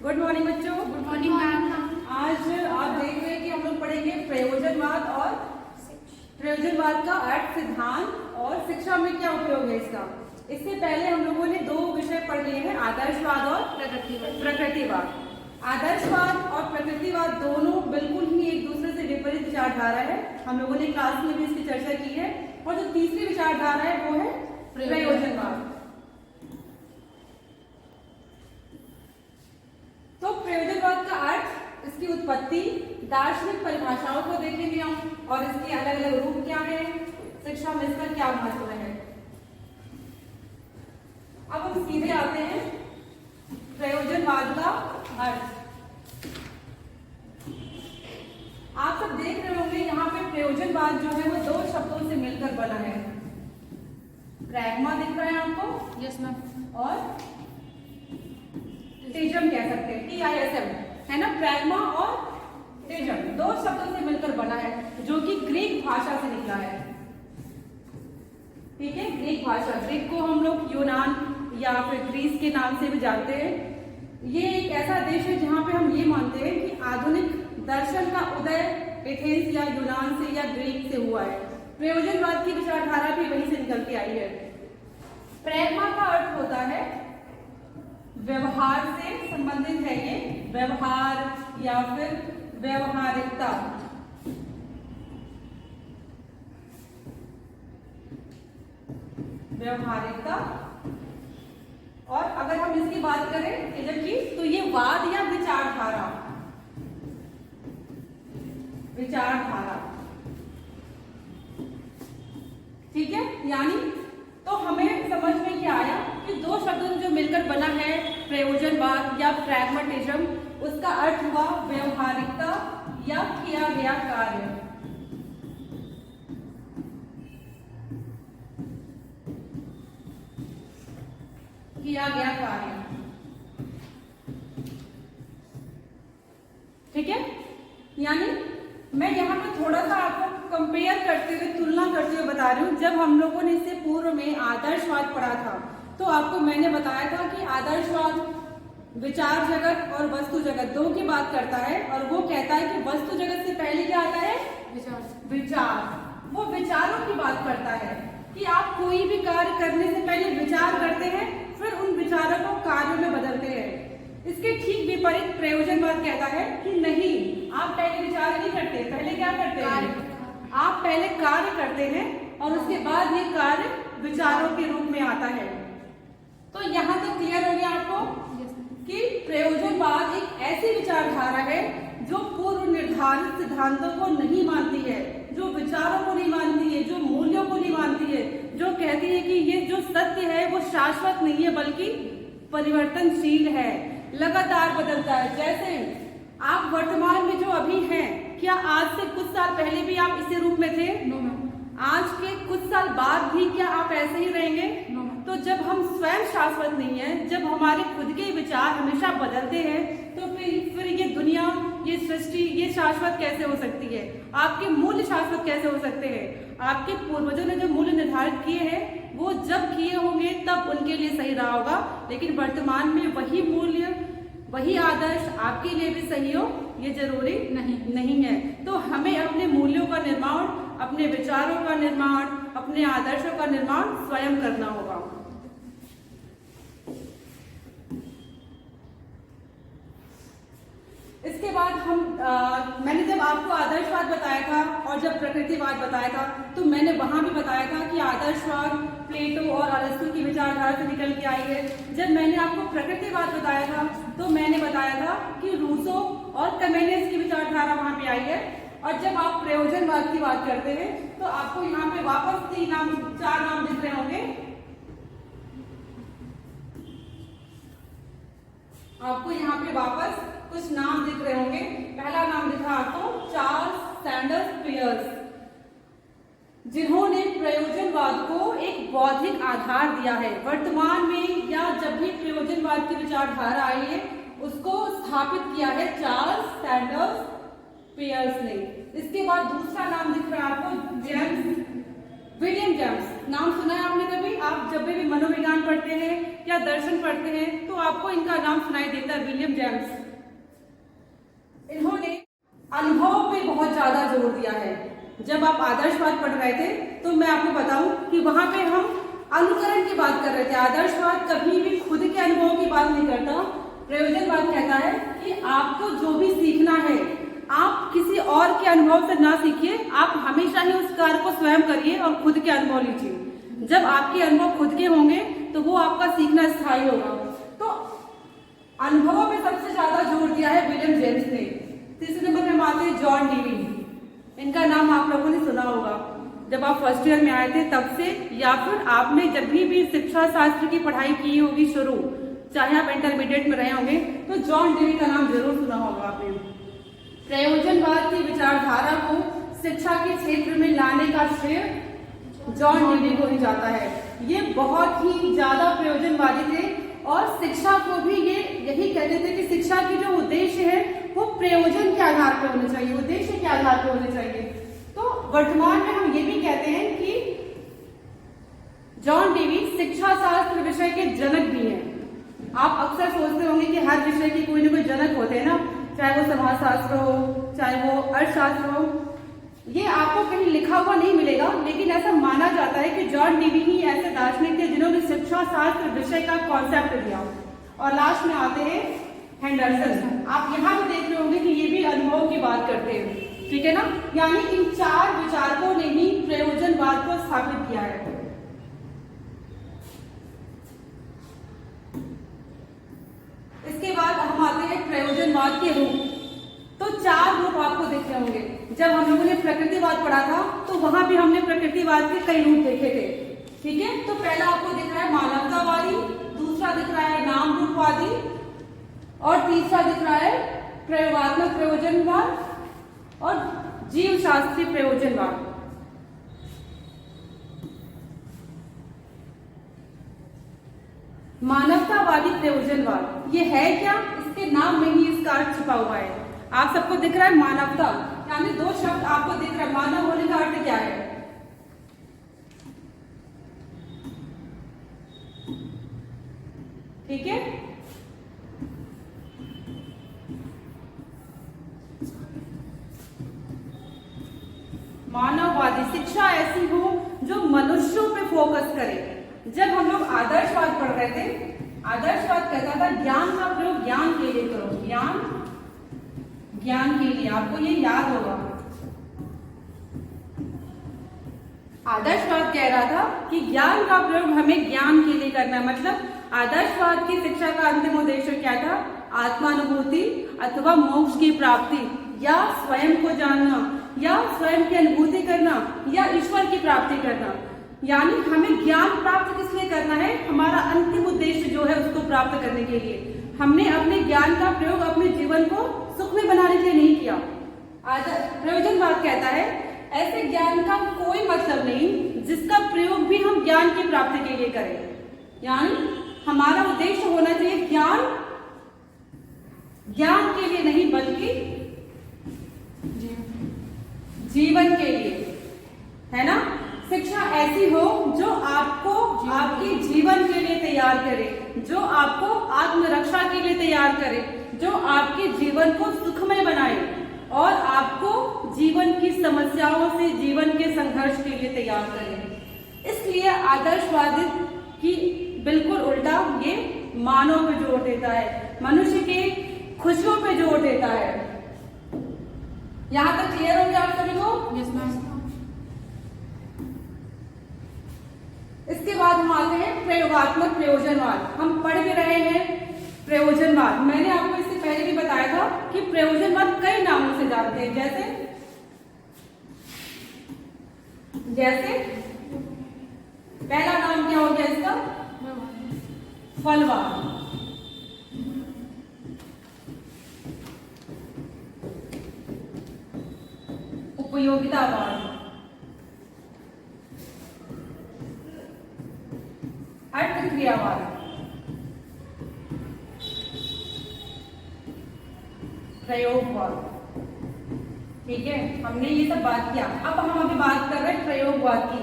Good morning बच्चों। Good morning ma'am. आज आप देख रहे हैं कि हम लोग पढ़ेंगे प्रयोजनवाद और प्रयोजनवाद का अर्थ, सिद्धांत और शिक्षा में क्या उपयोग है इसका। इससे पहले हम लोगों ने दो विषय पढ़ लिए हैं, आदर्शवाद और प्रकृतिवाद। आदर्शवाद और प्रकृतिवाद दोनों बिल्कुल ही एक दूसरे से विपरीत विचारधारा है। हम लोगों ने क्लास में भी इसकी चर्चा की है। और जो तीसरी विचारधारा है वो है प्रयोजनवाद। तो प्रयोजनवाद का अर्थ, इसकी उत्पत्ति, दार्शनिक परिभाषाओं को देखेंगे हम और इसके अलग अलग रूप क्या है, शिक्षा में इसका क्या महत्व है। अब हम सीधे आते हैं प्रयोजनवाद का अर्थ। आप सब देख रहे होंगे यहाँ पे प्रयोजनवाद जो है वो दो शब्दों से मिलकर बना है। प्रैग्मा दिख रहा है आपको? Yes ma'am. और टिज्म कह सकते हैं, TISM है ना। प्रैग्मा और टिज्म दो शब्दों से मिलकर बना है, जो कि ग्रीक भाषा से निकला है। ठीक है, ग्रीक भाषा। ग्रीक को हम लोग यूनान या फिर ग्रीस के नाम से भी जानते हैं। ये एक ऐसा देश है जहां पे हम ये मानते हैं कि आधुनिक दर्शन का उदय एथेंस या यूनान से या ग्रीक से हुआ है। प्रयोजनवाद की विचारधारा भी वहीं से निकल के आई है। प्रैग्मा का अर्थ होता है व्यवहार से संबंधित है, ये व्यवहार या फिर व्यवहारिकता। व्यवहारिकता। और अगर हम इसकी बात करें टिज्म की, तो ये वाद या विचारधारा। विचारधारा, ठीक है। यानी तो हमें समझ में क्या आया कि दो शब्दों जो मिलकर बना है प्रयोजनवाद या प्रैग्मेटिज्म, उसका अर्थ हुआ व्यवहारिकता या किया गया कार्य। किया गया कार्य, ठीक है। यानी मैं यहाँ पे थोड़ा सा आपको कंपेयर करते हुए, तुलना करते हुए बता रही हूँ। जब हम लोगों ने इससे पूर्व में आदर्शवाद पढ़ा था तो आपको मैंने बताया था कि आदर्शवाद विचार जगत और वस्तु जगत दो की बात करता है, और वो कहता है कि वस्तु जगत से पहले क्या आता है? विचार। वो विचारों की बात करता है कि आप कोई भी कार्य करने से पहले विचार करते हैं, फिर उन विचारों को कार्यों में बदलते हैं। इसके ठीक विपरीत प्रयोजनवाद कहता है कि नहीं, आप पहले विचार नहीं करते, पहले क्या करते हैं? आप पहले कार्य करते हैं और उसके बाद ये कार्य विचारों के रूप में आता है। तो यहाँ तक क्लियर हो गया आपको कि प्रयोजनवाद एक ऐसी विचारधारा है जो पूर्व निर्धारित सिद्धांतों को नहीं मानती है, जो विचारों को नहीं मानती है, जो मूल्यों को नहीं मानती है, जो कहती है कि ये जो सत्य है वो शाश्वत नहीं है बल्कि परिवर्तनशील है, लगातार बदलता है। जैसे आप वर्तमान में जो अभी हैं, क्या आज से कुछ साल पहले भी आप इसी रूप में थे? No ma'am. आज के कुछ साल बाद भी क्या आप ऐसे ही रहेंगे? नो। तो जब हम स्वयं शाश्वत नहीं है, जब हमारे खुद के विचार हमेशा बदलते हैं, तो फिर ये दुनिया, ये सृष्टि, ये शाश्वत कैसे हो सकती है? आपके मूल्य शाश्वत कैसे हो सकते हैं? आपके पूर्वजों ने जो मूल्य निर्धारित किए हैं वो जब किए होंगे तब उनके लिए सही रहा होगा, लेकिन वर्तमान में वही मूल्य, वही आदर्श आपके लिए भी सही हो ये जरूरी नहीं है। तो हमें अपने मूल्यों का निर्माण, अपने विचारों का निर्माण, अपने आदर्शों का निर्माण स्वयं करना होगा। इसके बाद मैंने जब आपको आदर्शवाद बताया था और जब प्रकृतिवाद बताया था, तो मैंने वहां भी बताया था कि आदर्शवाद प्लेटो और अरस्तु की विचारधारा से निकल के आई है। जब मैंने आपको प्रकृतिवाद बताया था तो मैंने बताया था कि रूसो और कमेनियस की विचारधारा वहां पे आई है। और जब आप प्रयोजनवाद की बात करते हैं तो आपको यहाँ पे वापस चार नाम दिख रहे होंगे। आपको यहाँ पे वापस कुछ नाम दिख रहे होंगे। पहला नाम दिख रहा आपको चार्ल्स सैंडर्स पियर्स, जिन्होंने प्रयोजनवाद को एक बौद्धिक आधार दिया है। वर्तमान में या जब भी प्रयोजनवाद की विचारधारा आई है उसको स्थापित किया है चार्ल्स सैंडर्स पियर्स ने। इसके बाद दूसरा नाम दिख रहा है आपको जेम्स विलियम जेम्स नाम सुना है आपने कभी? आप जब भी मनोविज्ञान पढ़ते हैं या दर्शन पढ़ते हैं तो आपको इनका नाम सुनाई देता है, विलियम जेम्स। इन्होंने अनुभव पे बहुत ज्यादा जोर दिया है। जब आप आदर्शवाद पढ़ रहे थे तो मैं आपको बताऊं कि वहां पे हम अनुकरण की बात कर रहे थे। आदर्शवाद कभी भी खुद के अनुभव की बात नहीं करता। प्रयोजनवाद कहता है कि आपको जो भी सीखना है आप किसी और के अनुभव से ना सीखिए, आप हमेशा ही उस कार्य को स्वयं करिए और खुद के अनुभव लीजिए। जब आपके अनुभव खुद के होंगे तो वो आपका सीखना स्थायी होगा। तो अनुभवों पे सबसे ज्यादा जोर दिया है विलियम जेम्स ने। तीसरे नंबर पे हम आते हैं जॉन डीवी। इनका नाम आप लोगों ने सुना होगा जब आप फर्स्ट ईयर में आए थे तब से, या फिर आपने जब भी शिक्षा शास्त्र की पढ़ाई की होगी शुरू, चाहे आप इंटरमीडिएट में रहे होंगे, तो जॉन डीवी का नाम जरूर सुना होगा आपने। प्रयोजनवाद की विचारधारा को शिक्षा के क्षेत्र में लाने का श्रेय जॉन डीवी को ही जाता है। ये बहुत ही ज्यादा प्रयोजनवादी थे और शिक्षा को भी ये यही कहते थे कि शिक्षा की जो उद्देश्य है वो प्रयोजन के आधार पर होने चाहिए, उद्देश्य के आधार पर होने चाहिए। तो वर्तमान में हम ये भी कहते हैं कि जॉन डीवी शिक्षा शास्त्र विषय के जनक भी हैं। आप अक्सर सोचते होंगे कि हर विषय के कोई ना कोई जनक होते हैं ना, चाहे वो समाजशास्त्र हो, चाहे वो अर्थशास्त्र हो। ये आपको कहीं लिखा हुआ नहीं मिलेगा, लेकिन ऐसा माना जाता है कि जॉन डीवी ही ऐसे दार्शनिक थे जिन्होंने शिक्षा शास्त्र विषय का कॉन्सेप्ट दिया। और लास्ट में आते हैं हेंडरसन। आप यहाँ भी देख रहे होंगे कि ये भी अनुभव की बात करते हैं, ठीक है ना। यानी इन चार विचारकों ने ही प्रयोजनवाद को स्थापित किया है। इसके बाद हम आते हैं प्रयोजनवाद के रूप। तो चार रूप आपको दिख रहे होंगे। जब हम लोगों ने प्रकृतिवाद पढ़ा था तो वहां भी हमने प्रकृतिवाद के कई रूप देखे थे, ठीक है। तो पहला आपको दिख रहा है मानवतावादी, दूसरा दिख रहा है नाम रूपवादी, और तीसरा दिख रहा है प्रयोगात्मक प्रयोजनवाद और जीव शास्त्रीय प्रयोजनवाद। मानवतावादी प्रयोजनवाद ये है क्या? इसके नाम में ही इसका अर्थ छुपा हुआ है। आप सबको दिख रहा है मानवता, यानी दो शब्द आपको दिख रहा है। मानव होने का अर्थ क्या है? ठीक है, मानववादी शिक्षा ऐसी हो जो मनुष्यों पे फोकस करे। जब हम लोग आदर्शवाद पढ़ रहे थे, आदर्शवाद कहता था ज्ञान का प्रयोग ज्ञान के लिए करो, ज्ञान के लिए। आपको ये याद होगा। आदर्शवाद कह रहा था कि ज्ञान का प्रयोग हमें ज्ञान के लिए करना है। मतलब आदर्शवाद की शिक्षा का अंतिम उद्देश्य क्या था? आत्मानुभूति अथवा मोक्ष की प्राप्ति, या स्वयं को जानना, या स्वयं की अनुभूति करना, या ईश्वर की प्राप्ति करना। यानी हमें ज्ञान प्राप्त किस लिए करना है? हमारा अंतिम उद्देश्य जो है उसको प्राप्त करने के लिए। हमने अपने ज्ञान का प्रयोग अपने जीवन को सुखमय बनाने के लिए नहीं किया। प्रयोजनवाद कहता है ऐसे ज्ञान का कोई मतलब नहीं जिसका प्रयोग भी हम ज्ञान की प्राप्ति के लिए करें। यानी हमारा उद्देश्य होना चाहिए ज्ञान के लिए नहीं, बल्कि जीवन के लिए, है ना। शिक्षा ऐसी हो जो आपको आपके जीवन के लिए तैयार करे, जो आपको आत्मरक्षा के लिए तैयार करे, जो आपके जीवन को सुखमय बनाए और आपको जीवन की समस्याओं से, जीवन के संघर्ष के लिए तैयार करे। इसलिए आदर्शवादी की बिल्कुल उल्टा ये मानव पे जोर देता है, मनुष्य के खुशियों पे जोर देता है। यहां तक क्लियर हो गया आप सभी को? Yes ma'am. इसके बाद हम आते हैं प्रयोगात्मक प्रयोजनवाद। हम पढ़ भी रहे हैं प्रयोजनवाद। मैंने आपको इससे पहले भी बताया था कि प्रयोजनवाद कई नामों से जानते हैं। जैसे पहला नाम क्या हो गया इसका? फलवाद। उपयोगितावाद, अर्थक्रियावाद, प्रयोगवाद। ठीक है, हमने ये सब बात किया। अब हम अभी बात कर रहे हैं प्रयोगवाद की।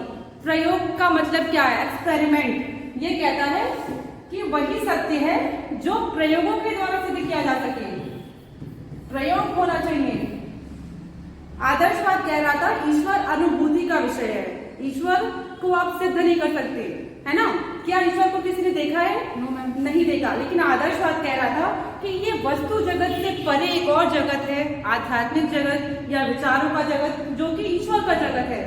प्रयोग का मतलब क्या है? एक्सपेरिमेंट। ये कहता है कि वही सत्य है जो प्रयोगों के द्वारा सिद्ध किया जा सके। प्रयोग होना चाहिए। आदर्शवाद कह रहा था ईश्वर अनुभूति का विषय है, ईश्वर को आप सिद्ध नहीं कर सकते, है ना? क्या ईश्वर को किसी ने देखा है? नहीं देखा। लेकिन आदर्शवाद कह रहा था कि ये वस्तु जगत से परे एक और जगत है, आध्यात्मिक जगत या विचारों का जगत, जो कि ईश्वर का जगत है।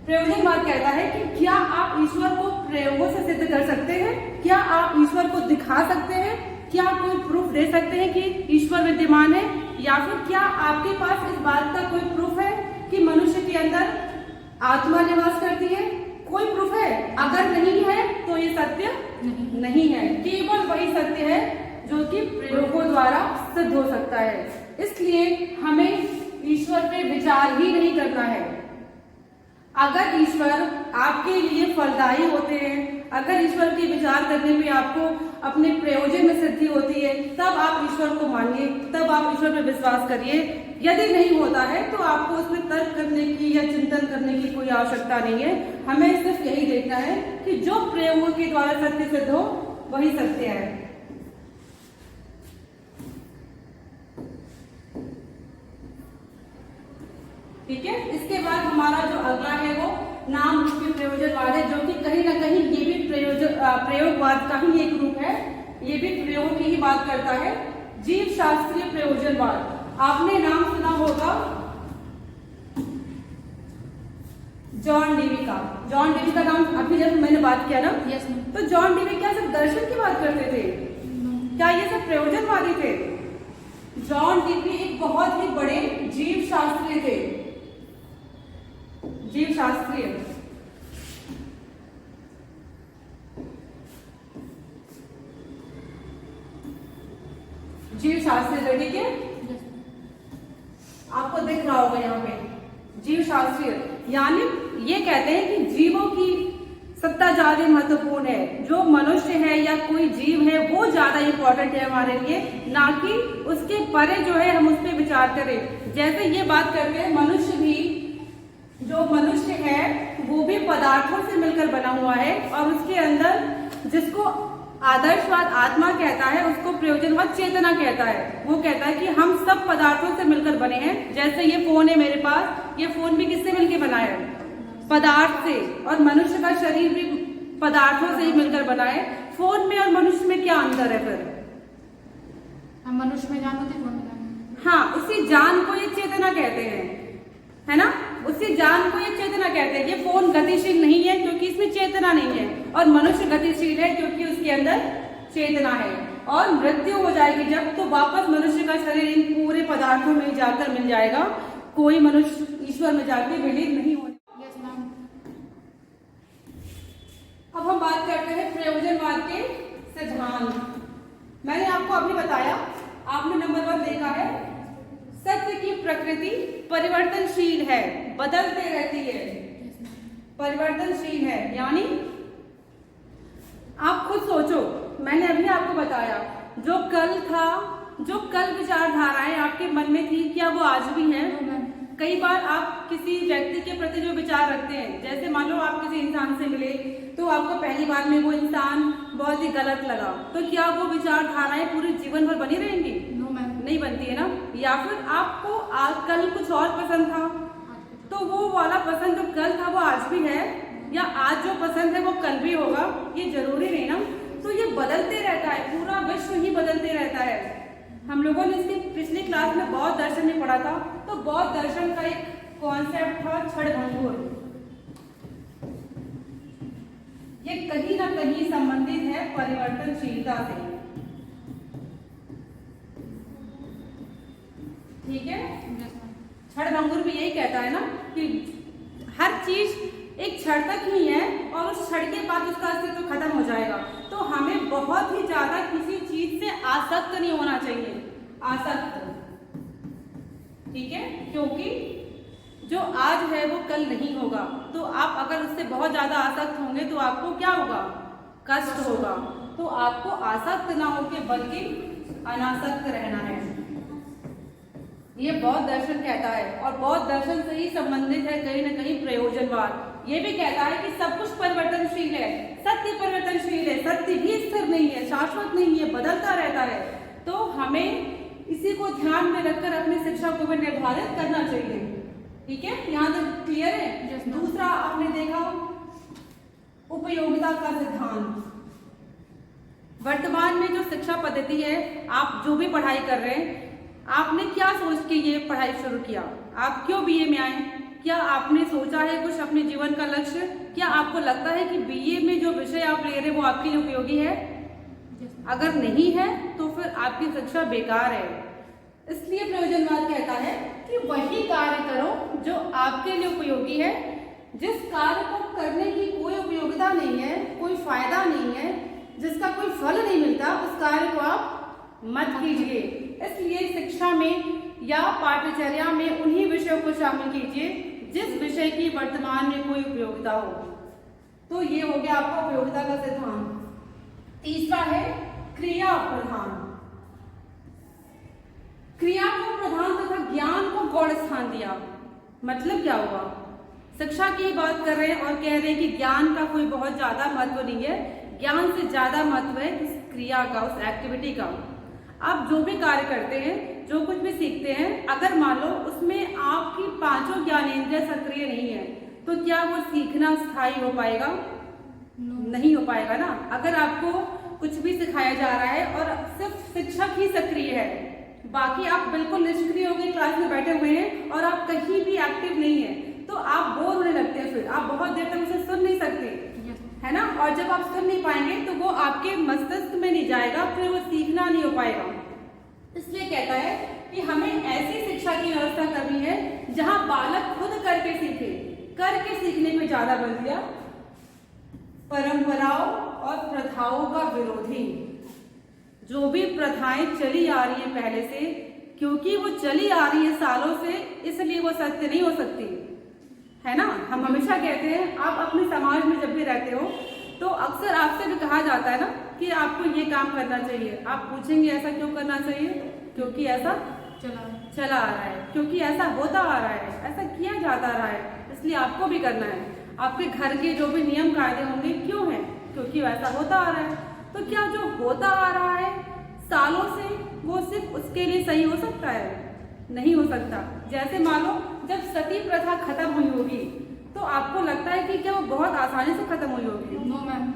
प्रयोजनवाद कहता है कि क्या आप ईश्वर को प्रयोगों से सिद्ध कर सकते हैं? क्या आप ईश्वर को दिखा सकते हैं? क्या कोई प्रूफ दे सकते हैं कि ईश्वर विद्यमान है? या फिर क्या आपके पास इस बात का कोई प्रूफ है कि मनुष्य के अंदर आत्मा निवास करती है? कोई प्रूफ है? अगर नहीं है तो ये सत्य नहीं है। केवल वही सत्य है जो कि प्रयोगों द्वारा सिद्ध हो सकता है। इसलिए हमें ईश्वर पे विचार ही नहीं करना है। अगर ईश्वर आपके लिए फलदायी होते हैं, अगर ईश्वर के विचार करने में आपको अपने प्रयोजन में सिद्धि होती है, तब आप ईश्वर को मानिए, तब आप ईश्वर पर विश्वास करिए। यदि नहीं होता है तो आपको उसमें तर्क करने की या चिंतन करने की कोई आवश्यकता नहीं है। हमें सिर्फ यही देखना है कि जो प्रयोगों के द्वारा सत्य सिद्ध हो वही सत्य है। ठीक है। इसके बाद हमारा जो अगला है वो नाम रूपी प्रयोजनवाद है, जो कि कहीं ना कहीं ये भी प्रयोगवाद का ही एक रूप है। ये भी प्रयोग की ही बात करता है। जीव शास्त्रीय प्रयोजनवाद, आपने नाम सुना होगा जॉन डीवी का। जॉन डीवी का नाम अभी जब मैंने बात किया ना, तो जॉन डीवी क्या सिर्फ दर्शन की बात करते थे? क्या ये सब प्रयोजनवादी थे? जॉन डीवी एक बहुत ही बड़े जीव शास्त्री थे। जीव शास्त्रीय, जीव शास्त्रीय, ठीक है? आपको दिख रहा होगा यहाँ पे जीव शास्त्रीय, यानी ये कहते हैं कि जीवों की सत्ता ज्यादा महत्वपूर्ण है। जो मनुष्य है या कोई जीव है वो ज्यादा इंपॉर्टेंट है हमारे लिए, ना कि उसके परे जो है हम उस पर विचार करें। जैसे ये बात करते हैं मनुष्य भी, जो मनुष्य है वो भी पदार्थों से मिलकर बना हुआ है, और उसके अंदर जिसको आदर्शवाद आत्मा कहता है उसको प्रयोजनवाद चेतना कहता है। वो कहता है कि हम सब पदार्थों से मिलकर बने हैं। जैसे ये फोन है मेरे पास, ये फोन भी किससे मिलकर बना है? पदार्थ से। और मनुष्य का शरीर भी पदार्थों से ही मिलकर बना है। फोन में और मनुष्य में क्या अंतर है फिर? हम मनुष्य में जान होते, फोन में जान। हाँ, उसी जान को ये चेतना कहते हैं, है ना? उसी जान को ये चेतना कहते हैं। ये फोन गतिशील नहीं है क्योंकि इसमें चेतना नहीं है, और मनुष्य गतिशील है क्योंकि उसके अंदर चेतना है। और मृत्यु हो जाएगी जब, तो वापस मनुष्य का शरीर इन पूरे पदार्थों में जाकर मिल जाएगा। कोई मनुष्य ईश्वर में जाकर विलीन नहीं होने। अब हम बात करते हैं प्रयोजनवाद के सिद्धांत। मैंने आपको अभी बताया, आपने नंबर 1 देखा है, सत्य की प्रकृति परिवर्तनशील है, बदलते रहती है, परिवर्तनशील है। यानी आप खुद सोचो, मैंने अभी आपको बताया जो कल था, जो कल विचारधाराएं आपके मन में थी, क्या वो आज भी हैं? कई बार आप किसी व्यक्ति के प्रति जो विचार रखते हैं, जैसे मान लो आप किसी इंसान से मिले तो आपको पहली बार में वो इंसान बहुत ही गलत लगा, तो क्या वो विचारधाराएं पूरे जीवन भर बनी रहेंगी? नहीं बनती है ना। या फिर आपको कल कुछ और पसंद था, तो वो वाला पसंद जो कल था वो आज भी है, या आज जो पसंद है वो कल भी होगा? ये जरूरी नहीं ना। तो ये बदलते रहता है, पूरा विश्व ही बदलते रहता है। हम लोगों ने इसकी पिछली क्लास में बौद्ध दर्शन में पढ़ा था, तो बौद्ध दर्शन का एक कॉन्सेप्ट था क्षणभंगुर। ये कहीं ना कहीं संबंधित है परिवर्तनशीलता से, ठीक है? क्षणभंगुर भी यही कहता है ना कि हर चीज एक क्षण तक ही है और उस क्षण के बाद उसका अस्तित्व खत्म हो जाएगा। तो हमें बहुत ही ज्यादा किसी चीज से आसक्त नहीं होना चाहिए, आसक्त, ठीक है? क्योंकि जो आज है वो कल नहीं होगा। तो आप अगर उससे बहुत ज्यादा आसक्त होंगे तो आपको क्या होगा? कष्ट होगा। तो आपको आसक्त ना होकर बल्कि अनासक्त रहना है, ये बौद्ध दर्शन कहता है। और बौद्ध दर्शन से ही संबंधित है कहीं ना कहीं प्रयोजनवाद। ये भी कहता है कि सब कुछ परिवर्तनशील है, सत्य परिवर्तनशील है, सत्य भी स्थिर नहीं है, शाश्वत नहीं है, बदलता रहता है। तो हमें इसी को ध्यान में रखकर अपनी शिक्षा को भी निर्धारित करना चाहिए। ठीक है, यहाँ तक क्लियर है। दूसरा आपने देखा उपयोगिता का सिद्धांत। वर्तमान में जो शिक्षा पद्धति है, आप जो भी पढ़ाई कर रहे हैं, आपने क्या सोच के ये पढ़ाई शुरू किया? आप क्यों बीए में आए? क्या आपने सोचा है कुछ अपने जीवन का लक्ष्य? क्या आपको लगता है कि बीए में जो विषय आप ले रहे हैं वो आपके लिए उपयोगी है? अगर नहीं है तो फिर आपकी शिक्षा बेकार है। इसलिए प्रयोजनवाद कहता है कि वही कार्य करो जो आपके लिए उपयोगी है। जिस कार्य को करने की कोई उपयोगिता नहीं है, कोई फायदा नहीं है, जिसका कोई फल नहीं मिलता, उस कार्य को आप मत कीजिए। इसलिए शिक्षा में या पाठ्यचर्या में उन्हीं विषयों को शामिल कीजिए जिस विषय की वर्तमान में कोई उपयोगिता हो। तो ये हो गया आपका उपयोगिता का सिद्धांत। तीसरा है क्रिया प्रधान। क्रिया को प्रधान तथा ज्ञान को गौण स्थान दिया। मतलब क्या हुआ? शिक्षा की बात कर रहे हैं और कह रहे हैं कि ज्ञान का कोई बहुत ज्यादा महत्व नहीं है, ज्ञान से ज्यादा महत्व है उस क्रिया का, उस एक्टिविटी का। आप जो भी कार्य करते हैं, जो कुछ भी सीखते हैं, अगर मान लो उसमें आपकी पांचों ज्ञानेंद्रिय सक्रिय नहीं है तो क्या वो सीखना स्थायी हो पाएगा? नहीं हो पाएगा ना। अगर आपको कुछ भी सिखाया जा रहा है और सिर्फ शिक्षक ही सक्रिय है, बाकी आप बिल्कुल निष्क्रिय होकर क्लास में बैठे हुए हैं और आप कहीं भी एक्टिव नहीं है, तो आप बोर होने लगते हैं। फिर आप बहुत देर तक उसे सुन नहीं सकते, है ना। और जब आप सुन नहीं पाएंगे तो वो आपके मस्तिष्क में नहीं जाएगा, फिर वो सीखना नहीं हो पाएगा। इसलिए कहता है कि हमें ऐसी शिक्षा की व्यवस्था करनी है जहां बालक खुद करके सीखे। करके सीखने पे ज्यादा बल दिया। परंपराओं और प्रथाओं का विरोधी। जो भी प्रथाएं चली आ रही है पहले से, क्योंकि वो चली आ रही है सालों से, इसलिए वो सत्य नहीं हो सकती, है ना। हम हमेशा कहते हैं, आप अपने समाज में जब भी रहते हो तो अक्सर आपसे भी कहा जाता है ना कि आपको ये काम करना चाहिए। आप पूछेंगे ऐसा क्यों करना चाहिए? क्योंकि ऐसा चला आ रहा है, क्योंकि ऐसा होता आ रहा है, ऐसा किया जाता रहा है, इसलिए आपको भी करना है। आपके घर के जो भी नियम कायदे होंगे क्यों हैं? क्योंकि वैसा होता आ रहा है। तो क्या जो होता आ रहा है सालों से, वो सिर्फ उसके लिए सही हो सकता है? नहीं हो सकता। जैसे मानो जब सती प्रथा खत्म हुई होगी तो आपको लगता है कि क्या वो बहुत आसानी से खत्म हुई होगी? No ma'am.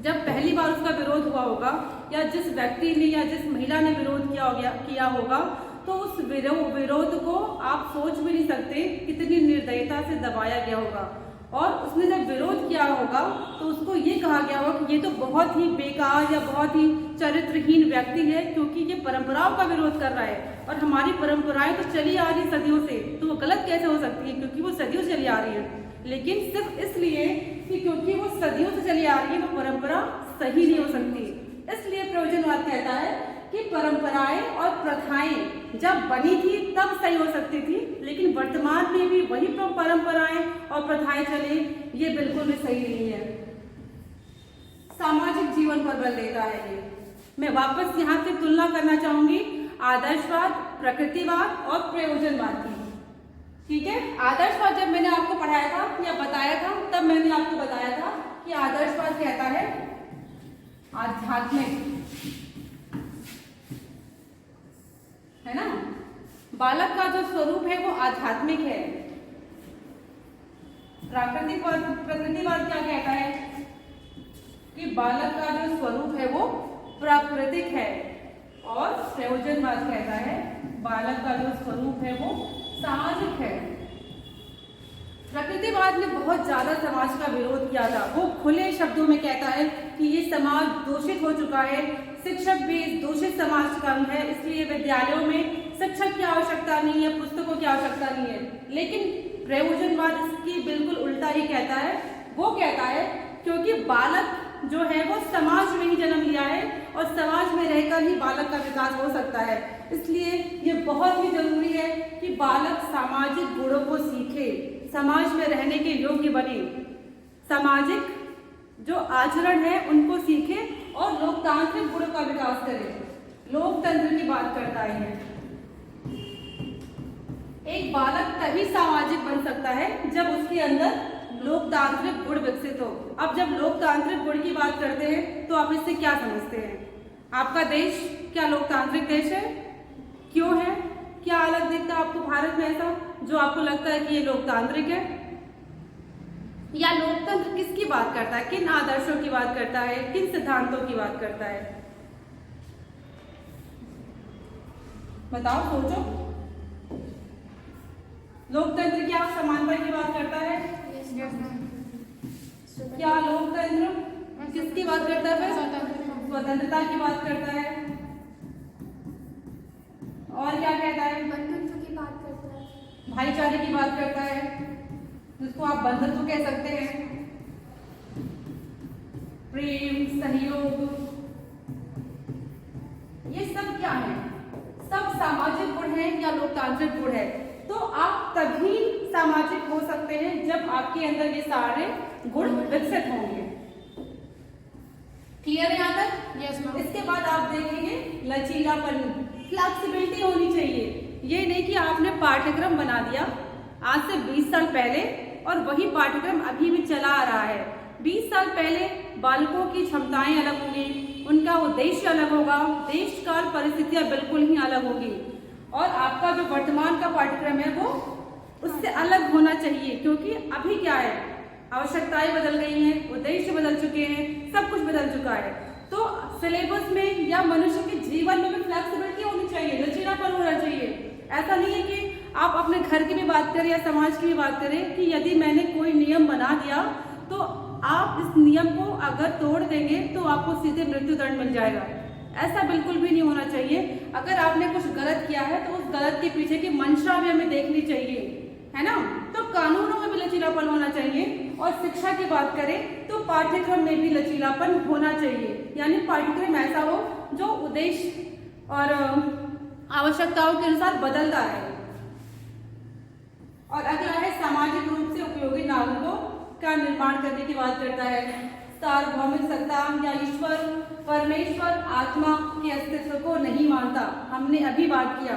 जब पहली बार उसका विरोध हुआ होगा, या जिस व्यक्ति ने या जिस महिला ने विरोध किया होगा, तो उस विरोध को आप सोच भी नहीं सकते कितनी निर्दयता से दबाया गया होगा। और उसने जब विरोध किया होगा तो उसको ये कहा गया होगा कि ये तो बहुत ही बेकार या बहुत ही चरित्रहीन व्यक्ति है, क्योंकि ये परंपराओं का विरोध कर रहा है। और हमारी परंपराएं तो चली आ रही सदियों से, तो वो गलत कैसे हो सकती है? क्योंकि वो सदियों से चली आ रही है। लेकिन सिर्फ इसलिए कि क्योंकि वो सदियों से चली आ रही है, वो परंपरा सही नहीं हो सकती। इसलिए प्रयोजनवाद कहता है कि परंपराएं और प्रथाएं जब बनी थी तब सही हो सकती थी, लेकिन वर्तमान में भी वही परंपराएं और प्रथाएं चले, ये बिल्कुल भी सही नहीं है। सामाजिक जीवन पर बल देता है ये। मैं वापस यहाँ से तुलना करना चाहूंगी आदर्शवाद, प्रकृतिवाद और प्रयोजनवाद की। ठीक है, आदर्शवाद जब मैंने आपको पढ़ाया था या बताया था, तब मैंने आपको बताया था कि आदर्शवाद कहता है आध्यात्मिक, है ना। बालक का जो स्वरूप है वो आध्यात्मिक है। प्रकृतिवाद क्या कहता है कि बालक का जो स्वरूप है वो प्राकृतिक है। और प्रयोजनवाद कहता है बालक का जो स्वरूप है वो सामाजिक है। प्रकृतिवाद ने बहुत ज्यादा समाज का विरोध किया था। वो खुले शब्दों में कहता है कि ये समाज दूषित हो चुका है, शिक्षक भी दूषित समाज का अंग है, इसलिए विद्यालयों में शिक्षक की आवश्यकता नहीं है, पुस्तकों की आवश्यकता नहीं है। लेकिन प्रयोजनवाद इसकी बिल्कुल उल्टा ही कहता है। वो कहता है क्योंकि बालक जो है वो समाज में ही जन्म लिया है और समाज में रहकर ही बालक का विकास हो सकता है, इसलिए ये बहुत ही जरूरी है कि बालक सामाजिक गुणों को सीखे, समाज में रहने के योग्य बने, सामाजिक जो आचरण है उनको सीखे और लोकतांत्रिक गुणों का विकास करे। लोकतंत्र की बात करता है। एक बालक तभी सामाजिक बन सकता है जब उसके अंदर लोकतांत्रिक गुण विकसित हो। अब जब लोकतांत्रिक गुण की बात करते हैं तो आप इससे क्या समझते हैं? आपका देश क्या लोकतांत्रिक देश है? क्यों है? क्या अलग दिखता है आपको भारत में ऐसा जो आपको लगता है कि ये लोकतांत्रिक है? या लोकतंत्र किसकी बात करता है? किन आदर्शों की बात करता है? किन सिद्धांतों की बात करता है? बताओ, सोचो। लोकतंत्र क्या समानता की बात करता है? क्या लोकतंत्र किसकी बात करता है? स्वतंत्रता की बात करता है। और क्या कहता है? बंधुत्व की बात करता है, भाईचारे की बात करता है, जिसको आप बंधुत्व कह सकते हैं। प्रेम, सहयोग, ये सब क्या है? सब सामाजिक गुण है या लोकतांत्रिक गुण है? तो आप तभी सामाजिक हो सकते हैं जब आपके अंदर ये सारे गुण विकसित होंगे। क्लियर है यहाँ तक? Yes ma'am. इसके बाद आप देखेंगे लचीलापन, फ्लेक्सिबिलिटी होनी चाहिए। ये नहीं कि आपने पाठ्यक्रम बना दिया आज से 20 साल पहले और वही पाठ्यक्रम अभी भी चला आ रहा है। 20 साल पहले बालकों की क्षमताएं अलग होंगी, उनका उद्देश्य अलग होगा, देश काल परिस्थितियां बिल्कुल ही अलग होगी और आपका जो वर्तमान का पाठ्यक्रम है वो उससे अलग होना चाहिए। क्योंकि अभी क्या है, आवश्यकताएं बदल गई हैं, उद्देश्य बदल चुके हैं, सब कुछ बदल चुका है। तो सिलेबस में या मनुष्य के जीवन में भी फ्लेक्सिबिलिटी होनी चाहिए, लचीलापन होना चाहिए। ऐसा नहीं है कि आप अपने घर की भी बात करें या समाज की भी बात करें कि यदि मैंने कोई नियम बना दिया तो आप इस नियम को अगर तोड़ देंगे तो आपको सीधे मृत्यु दंड मिल जाएगा। ऐसा बिल्कुल भी नहीं होना चाहिए। अगर आपने कुछ गलत किया है तो उस गलत के पीछे की मंशा भी हमें देखनी चाहिए, है ना? तो कानूनों में भी लचीलापन होना चाहिए। और शिक्षा की बात करें तो पाठ्यक्रम में भी लचीलापन होना चाहिए, यानी पाठ्यक्रम ऐसा हो जो उद्देश्य और आवश्यकताओं के अनुसार बदलता है। और अगला है सामाजिक रूप से उपयोगी नागरिकों का निर्माण करने की बात करता है। सार्वभौमिक सत्ता या ईश्वर, परमेश्वर आत्मा के अस्तित्व को नहीं मानता। हमने अभी बात किया,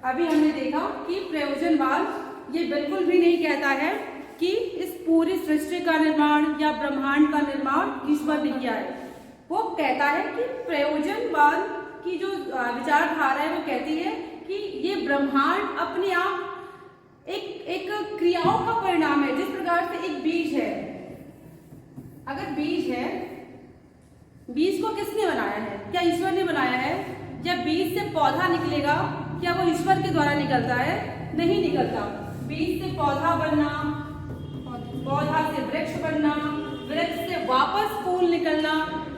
अभी हमने देखा कि प्रयोजनवाद ये बिल्कुल भी नहीं कहता है कि इस पूरी सृष्टि का निर्माण या ब्रह्मांड का निर्माण ईश्वर ने किया है। वो कहता है कि प्रयोजनवाद की जो विचारधारा है वो कहती है कि ये ब्रह्मांड अपने आप एक क्रियाओं का परिणाम है। जिस प्रकार से एक बीज है, अगर बीज है, बीज को किसने बनाया है? क्या ईश्वर ने बनाया है? या बीज से पौधा निकलेगा, क्या वो ईश्वर के द्वारा निकलता है? नहीं निकलता। बीज से पौधा बनना, पौधा से वृक्ष बनना, वृक्ष से वापस फूल निकलना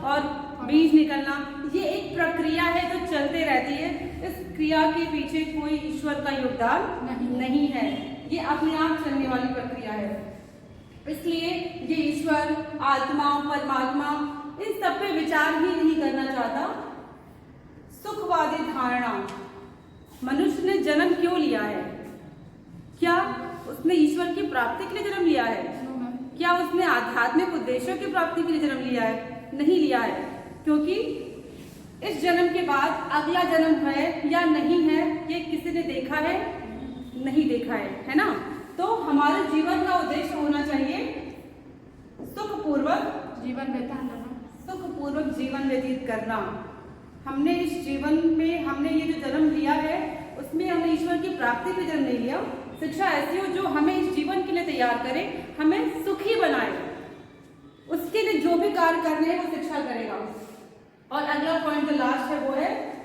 और बीज निकलना, ये एक प्रक्रिया है जो चलते रहती है। इस क्रिया के पीछे कोई ईश्वर का योगदान नहीं है, ये अपने आप चलने वाली प्रक्रिया है। इसलिए ये ईश्वर, आत्मा, परमात्मा, इन सब पे विचार ही नहीं करना चाहता। सुखवादी धारणा, मनुष्य ने जन्म क्यों लिया है? क्या उसने ईश्वर की प्राप्ति के लिए जन्म लिया है? क्या उसने आध्यात्मिक उद्देश्यों की प्राप्ति के लिए जन्म लिया है? नहीं लिया है। क्योंकि इस जन्म के बाद अगला जन्म है या नहीं है ये किसी ने देखा है? नहीं देखा है ना? तो हमारे जीवन का उद्देश्य होना चाहिए सुखपूर्वक जीवन व्यतीत करना। हमने इस जीवन में हमने ये जो जन्म लिया है उसमें हमने ईश्वर की प्राप्ति के जन्म नहीं लिया। शिक्षा ऐसी हो जो हमें इस जीवन के लिए तैयार करे, हमें सुखी बनाए, उसके लिए जो भी कार्य करने हैं वो शिक्षा करेगा। और अगला पॉइंट जो लास्ट है वो है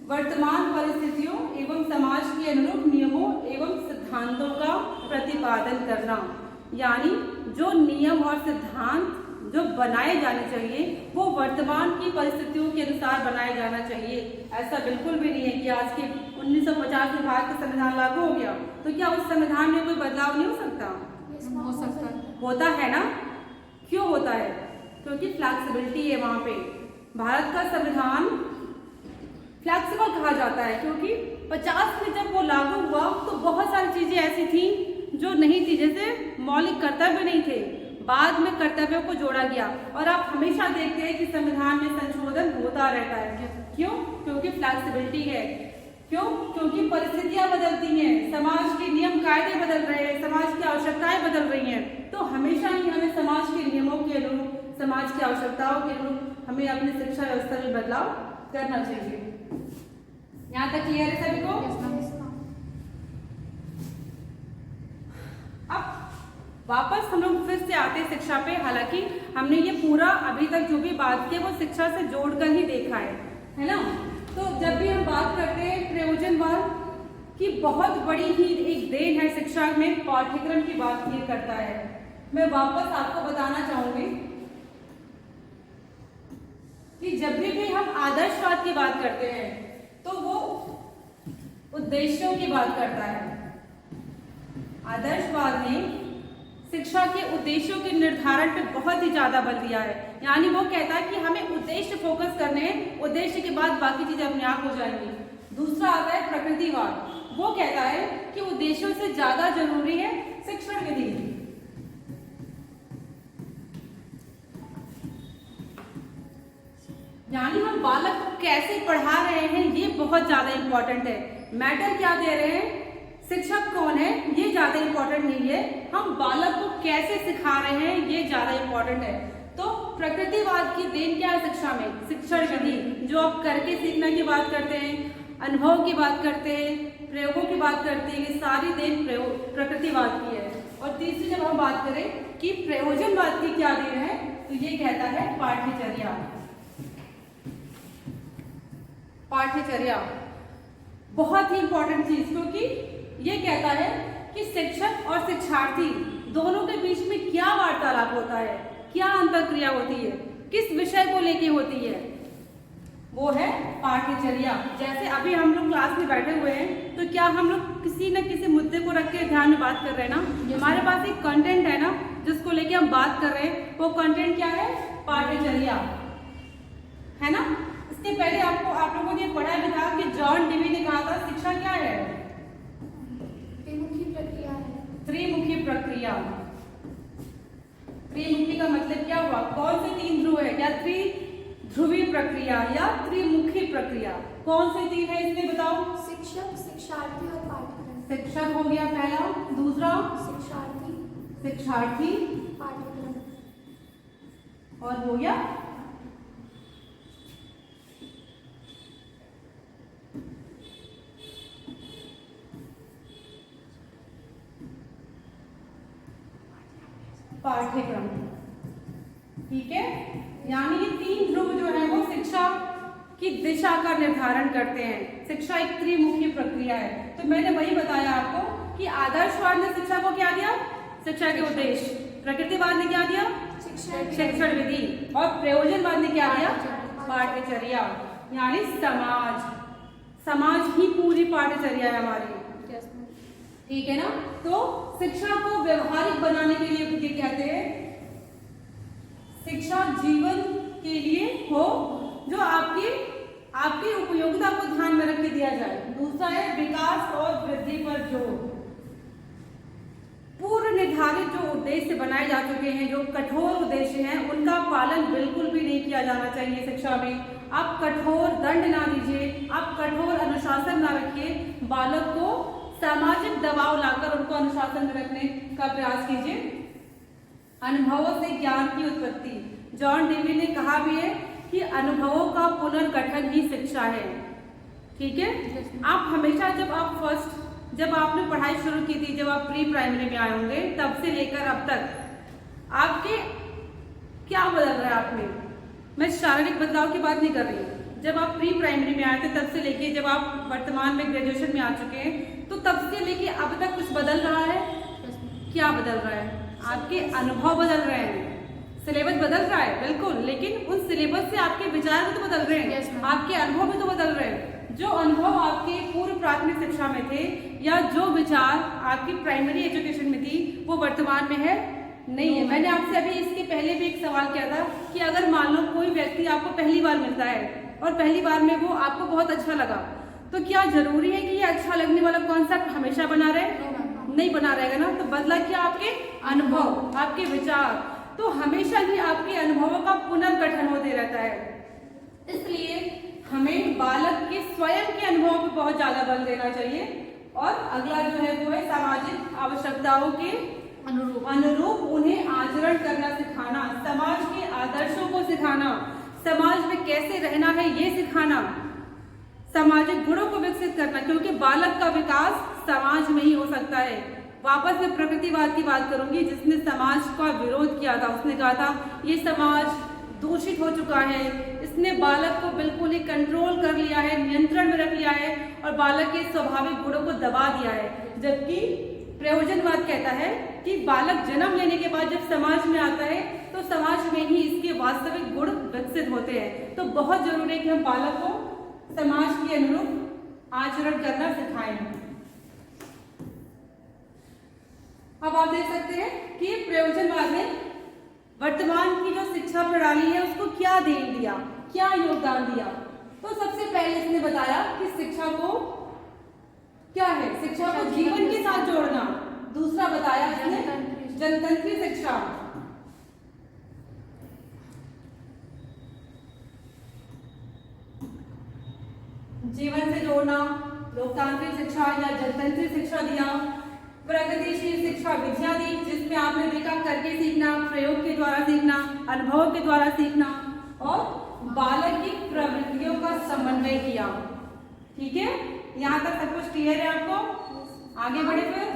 वर्तमान परिस्थितियों एवं समाज के अनुरूप नियमों एवं सिद्धांतों का प्रतिपादन करना। यानी जो नियम और सिद्धांत जो बनाए जाने चाहिए वो वर्तमान की परिस्थितियों के अनुसार बनाए जाना चाहिए। ऐसा बिल्कुल भी नहीं है कि आज के 1950 में भारत का संविधान लागू हो गया तो क्या उस संविधान में कोई बदलाव नहीं हो सकता? हो सकता है, होता है ना। क्यों होता है? क्योंकि फ्लैक्सिबिलिटी है वहां पे। भारत का संविधान फ्लैक्सिबल कहा जाता है क्योंकि 50 में जब वो लागू हुआ तो बहुत सारी चीजें ऐसी थी जो नहीं थी, जैसे मौलिक कर्तव्य नहीं थे, बाद में कर्तव्यों को जोड़ा गया। और आप हमेशा देखते हैं कि संविधान में संशोधन होता रहता है। क्यों? क्योंकि फ्लैक्सिबिलिटी है। क्यों? क्योंकि परिस्थितियां बदलती हैं, समाज के नियम कायदे बदल रहे हैं, समाज की आवश्यकताएं बदल रही हैं। तो हमेशा ही हमें समाज के नियमों के अनुरूप, समाज की आवश्यकताओं के अनुरूप हमें अपनी शिक्षा व्यवस्था में बदलाव करना चाहिए। यहाँ तक क्लियर है सभी को? Yes, ma'am. अब वापस हम लोग फिर से आते हैं शिक्षा पे। हालांकि हमने ये पूरा अभी तक जो भी बात की वो शिक्षा से जोड़कर ही देखा है ना? तो जब भी हम बात करते हैं प्रयोजनवाद की, बहुत बड़ी ही एक देन है शिक्षा में, पाठ्यक्रम की बात ये करता है। मैं वापस आपको बताना चाहूंगी कि जब भी हम आदर्शवाद की बात करते हैं तो वो उद्देश्यों की बात करता है। आदर्शवाद ने शिक्षा के उद्देश्यों के निर्धारण पे बहुत ही ज्यादा बल दिया है। यानी वो कहता है कि हमें उद्देश्य फोकस करने हैं, उद्देश्य के बाद बाकी चीजें अपने आप हो जाएंगी। दूसरा आता है प्रकृतिवाद। वो कहता है कि उद्देश्यों से ज्यादा जरूरी है शिक्षण विधि। यानी हम बालक को कैसे पढ़ा रहे हैं ये बहुत ज्यादा इंपॉर्टेंट है। मैटर क्या दे रहे हैं, शिक्षक कौन है, ये ज्यादा इंपॉर्टेंट नहीं है, हम बालक को कैसे सिखा रहे हैं ये ज्यादा इंपॉर्टेंट है। तो प्रकृतिवाद की देन क्या है शिक्षा में? शिक्षण विधि, जो आप करके सीखने की बात करते हैं, अनुभव की बात करते हैं, प्रयोगों की बात करते हैं, ये सारी देन प्रकृतिवाद की है। और तीसरी जब हम बात करें कि प्रयोजनवाद की क्या देन है, तो ये कहता है पाठ्यचर्या। पाठ्यचर्या बहुत ही इंपॉर्टेंट चीज, क्योंकि ये कहता है कि शिक्षक और शिक्षार्थी दोनों के बीच में क्या वार्तालाप होता है, क्या अंतरक्रिया होती है, किस विषय को लेके होती है, वो है पाठ्यचर्या। जैसे अभी हम लोग क्लास में बैठे हुए हैं तो क्या हम लोग किसी न किसी मुद्दे को रख के ध्यान में बात कर रहे हैं ना? हमारे पास एक कंटेंट है ना जिसको लेके हम बात कर रहे हैं, वो कंटेंट क्या है? पाठ्यचर्या है ना। इसके पहले आप लोगों ने पढ़ा भी था कि जॉन डीवी ने कहा था शिक्षा क्या है? त्रिमुखी प्रक्रिया है। त्रिमुखी प्रक्रिया। त्रिमुखी का मतलब क्या हुआ? कौन से तीन ध्रुव है? या त्रिध्रुवी प्रक्रिया या त्रिमुखी प्रक्रिया? कौन से तीन है इसमें बताओ? शिक्षक, शिक्षार्थी और पाठ्यक्रम। शिक्षक हो गया पहला, दूसरा शिक्षार्थी, पाठ्यक्रम, और हो गया पाठ्यक्रम। ठीक है, यानी ये तीन ध्रुव जो है वो शिक्षा की दिशा का निर्धारण करते हैं। शिक्षा एक त्रिमुखी प्रक्रिया है। तो मैंने वही बताया आपको कि आदर्शवाद ने शिक्षा को क्या दिया? शिक्षा के उद्देश्य। प्रकृतिवाद ने क्या दिया? शिक्षण विधि। और प्रयोजनवाद ने क्या दिया? पाठ्यचर्या। यानी समाज ही पूरी पाठ्यचर्या है हमारी। ठीक है ना। तो शिक्षा को व्यवहारिक बनाने के लिए ये कहते हैं शिक्षा जीवन के लिए हो जो आपकी उपयोगिता को ध्यान में रख के दिया जाए। दूसरा है विकास और वृद्धि पर जोर। पूर्व निर्धारित जो उद्देश्य बनाए जा चुके हैं, जो कठोर उद्देश्य हैं, उनका पालन बिल्कुल भी नहीं किया जाना चाहिए शिक्षा में। आप कठोर दंड ना दीजिए, आप कठोर अनुशासन ना रखिए, बालक को सामाजिक दबाव लाकर उनको अनुशासन में रखने का प्रयास कीजिए। अनुभवों से ज्ञान की उत्पत्ति। जॉन डीवी ने कहा भी है कि अनुभवों का पुनर्गठन ही शिक्षा है। ठीक है। आप हमेशा जब आपने पढ़ाई शुरू की थी, जब आप प्री प्राइमरी में आए होंगे, तब से लेकर अब तक आपके क्या बदल रहा है आप में? मैं शारीरिक बदलाव की बात नहीं कर रही हूँ। जब आप प्री प्राइमरी में आए थे तब से लेके जब आप वर्तमान में ग्रेजुएशन में आ चुके हैं, तो तब से लेके अब तक कुछ बदल रहा है? क्या बदल रहा है? आपके अनुभव बदल रहे हैं, सिलेबस बदल रहा है बिल्कुल, लेकिन उन सिलेबस से आपके विचार भी तो बदल रहे हैं, आपके अनुभव भी तो बदल रहे हैं। जो अनुभव आपके पूर्व प्राथमिक शिक्षा में थे या जो विचार आपकी प्राइमरी एजुकेशन में थी, वो वर्तमान में है नहीं है। मैंने आपसे अभी इसके पहले भी एक सवाल किया था कि अगर मान लो कोई व्यक्ति आपको पहली बार मिलता है और पहली बार में वो आपको बहुत अच्छा लगा, तो क्या जरूरी है कि ये अच्छा लगने वाला कॉन्सेप्ट हमेशा बना रहे? नहीं बना रहेगा ना। तो बदला क्या? आपके अनुभव, आपके विचार। तो हमेशा ही आपके अनुभवों का पुनर्गठन होते रहता है। इसलिए हमें बालक के स्वयं के अनुभव पे बहुत ज्यादा बल देना चाहिए। और अगला जो है वो है सामाजिक आवश्यकताओं के अनुरूप उन्हें आचरण करना सिखाना, समाज के आदर्शों को सिखाना, समाज में कैसे रहना है ये सिखाना, सामाजिक गुणों को विकसित करना, क्योंकि बालक का विकास समाज में ही हो सकता है। वापस मैं प्रकृतिवाद की बात करूंगी, जिसने समाज का विरोध किया था। उसने कहा था ये समाज दूषित हो चुका है, इसने बालक को बिल्कुल ही कंट्रोल कर लिया है, नियंत्रण में रख लिया है और बालक के स्वाभाविक गुणों को दबा दिया है। जबकि प्रयोजनवाद कहता है कि बालक जन्म लेने के बाद जब समाज में आता है तो समाज में ही इसके वास्तविक गुण विकसित होते हैं। तो बहुत जरूरी है कि हम बालक को समाज के अनुरूप आचरण करना सिखाएं। अब आप देख सकते हैं कि प्रयोजनवाद ने वर्तमान की जो शिक्षा प्रणाली है उसको क्या देन दिया, क्या योगदान दिया। तो सबसे पहले इसने बताया कि शिक्षा को क्या है, शिक्षा को जीवन के साथ जोड़ना। दूसरा बताया इसने जनतंत्री शिक्षा, जीवन से जोड़ना, लोकतांत्रिक शिक्षा या जनतंत्री शिक्षा दिया। प्रगतिशील शिक्षा विधियां दी, जिसमें आपने देखा करके सीखना, प्रयोग के द्वारा सीखना, अनुभव के द्वारा सीखना और बालक की प्रवृत्तियों का समन्वय किया। ठीक है, यहाँ तक सब कुछ क्लियर है आपको? आगे बढ़े फिर।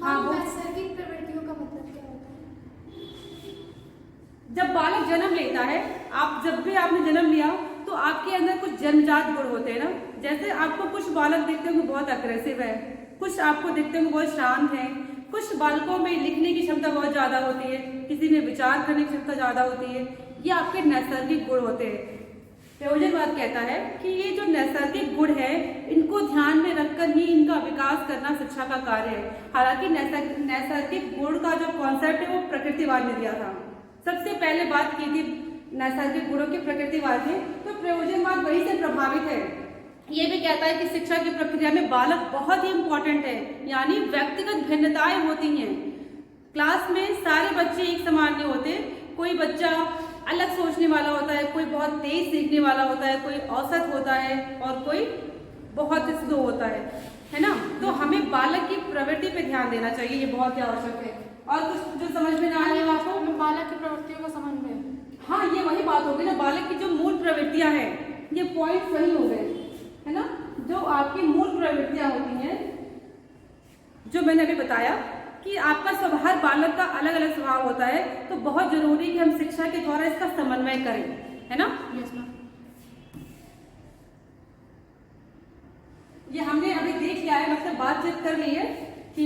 हाँ, नैसर्गिक प्रवृत्तियों का मतलब क्या होता है? जब बालक जन्म लेता है, जब भी आपने जन्म लिया तो आपके अंदर कुछ जन्मजात गुण होते हैं ना। जैसे आपको कुछ बालक देखते होंगे बहुत अग्रेसिव है, कुछ आपको देखते होंगे बहुत शांत है, कुछ बालकों में लिखने की क्षमता बहुत ज्यादा होती है, किसी में विचार करने की क्षमता ज्यादा होती है। ये आपके नैसर्गिक गुण होते हैं। प्रयोजनवाद कहता है कि ये जो नैसर्गिक गुण है इनको ध्यान में रखकर ही इनका विकास करना शिक्षा का कार्य है। हालांकि नैसर्गिक गुण का जो कॉन्सेप्ट है वो प्रकृतिवाद ने दिया था। सबसे पहले बात की थी नैसर्गिक गुणों की प्रकृतिवाद ने, तो प्रयोजनवाद वही से प्रभावित है। ये भी कहता है कि शिक्षा की प्रक्रिया में बालक बहुत ही इंपॉर्टेंट है, यानी व्यक्तिगत भिन्नताएं होती हैं। क्लास में सारे बच्चे एक समान नहीं होते, कोई बच्चा अलग सोचने वाला होता है, कोई बहुत तेज सीखने वाला होता है, कोई औसत होता है और कोई बहुत स्लो होता है ना। तो हमें बालक की प्रवृत्ति पे ध्यान देना चाहिए, ये बहुत ही आवश्यक है। और कुछ जो समझ में ना आए आपको, बालक की प्रवृत्तियों का समन्वय। हाँ, ये वही बात होगी ना, बालक की जो मूल प्रवृत्तियां हैं, ये पॉइंट वही हो गए, है ना। जो आपकी मूल प्रवृत्तियां होती हैं, जो मैंने अभी बताया कि आपका हर बालक का अलग अलग स्वभाव होता है, तो बहुत जरूरी कि हम शिक्षा के द्वारा इसका समन्वय करें, है ना। Yes ma'am. ये हमने अभी देख लिया है, मतलब बातचीत कर ली है कि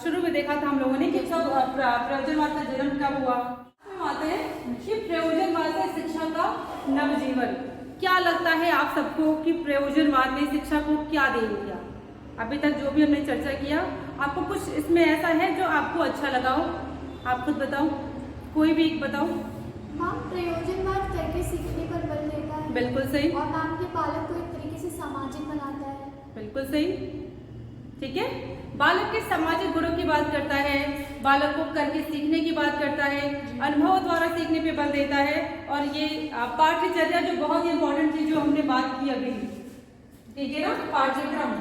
शुरू में देखा था हम लोगों ने कि कब प्रयोजनवाद का जन्म कब हुआ। हम आते हैं कि प्रयोजनवाद से शिक्षा का नवजीवन। क्या लगता है आप सबको कि प्रयोजनवाद ने शिक्षा को क्या दे दिया? अभी तक जो भी हमने चर्चा किया, आपको कुछ इसमें ऐसा है जो आपको अच्छा लगा हो? आप खुद बताओ, कोई भी एक बताओ। माँ, प्रयोजनवाद करके सीखने पर बल देता है। बिल्कुल सही। और नाम के बालक को एक तरीके से सामाजिक बनाता है। बिल्कुल सही, ठीक है। बालक के सामाजिक गुणों की बात करता है, बालक को करके सीखने की बात करता है, अनुभव द्वारा सीखने पे बल देता है। और ये पाठ्यचर्या जो बहुत ही इंपॉर्टेंट थी, जो हमने बात की अभी, ठीक है ना, पाठ्यक्रम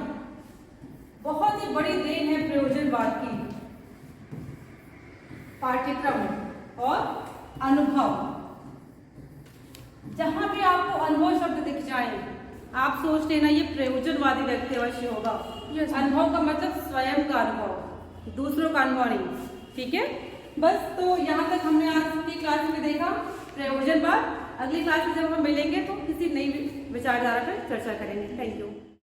बहुत ही बड़ी देन है प्रयोजनवाद की। पाठ्यक्रम और अनुभव, जहां भी आपको अनुभव शब्द दिख जाए आप सोच लेना ये प्रयोजनवादी व्यक्ति अवश्य होगा। अनुभव का मतलब स्वयं का अनुभव, दूसरों का अनुभव नहीं, ठीक है। बस तो यहाँ तक हमने आज की क्लास में देखा प्रयोजनवाद। अगली क्लास में जब हम मिलेंगे तो किसी नई विचारधारा पर चर्चा करेंगे। Thank you.